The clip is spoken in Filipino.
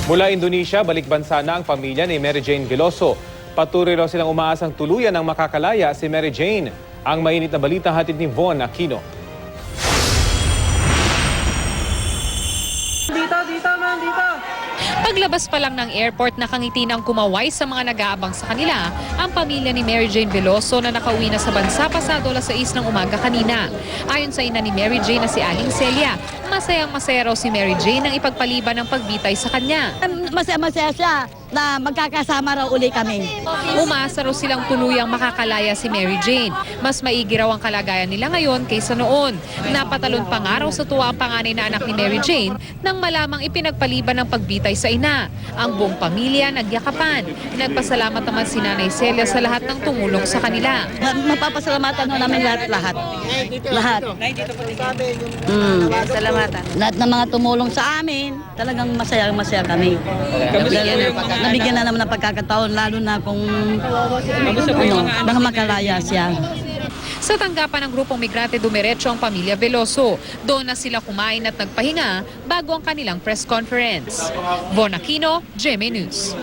Mula Indonesia, balik bansa na ang pamilya ni Mary Jane Veloso. Patuloy raw silang umaasang tuluyan ng makakalaya si Mary Jane. Ang mainit na balita hatid ni Von Aquino. Paglabas pa lang ng airport, nakangiti ng kumaway sa mga nag-aabang sa kanila ang pamilya ni Mary Jane Veloso na nakauwi na sa bansa pasado alas 6 ng umaga kanina. Ayon sa ina ni Mary Jane na si Aling Celia, masayang-masaya raw si Mary Jane nang ipagpaliban ng pagbitay sa kanya. Masaya siya na magkakasama raw uli kami. Umasa raw silang tuluyang makakalaya si Mary Jane. Mas maigi raw ang kalagayan nila ngayon kaysa noon. Napatalon pa nga raw sa tuwa ang panganay na anak ni Mary Jane nang malamang ipinagpaliban ng pagbitay sa ina. Ang buong pamilya nagyakapan. Nagpasalamat naman si Nanay Celia sa lahat ng tumulong sa kanila. Mapapasalamatan ho namin lahat. Lahat. Salamatan. Lahat ng mga tumulong sa amin, talagang masaya kami. Nabigyan na naman ng pagkakataon, lalo na kung baka makalaya siya. Sa tanggapan ng grupong migrante, dumiretso ang pamilya Veloso. Doon na sila kumain at nagpahinga bago ang kanilang press conference. Von Aquino, GMA News.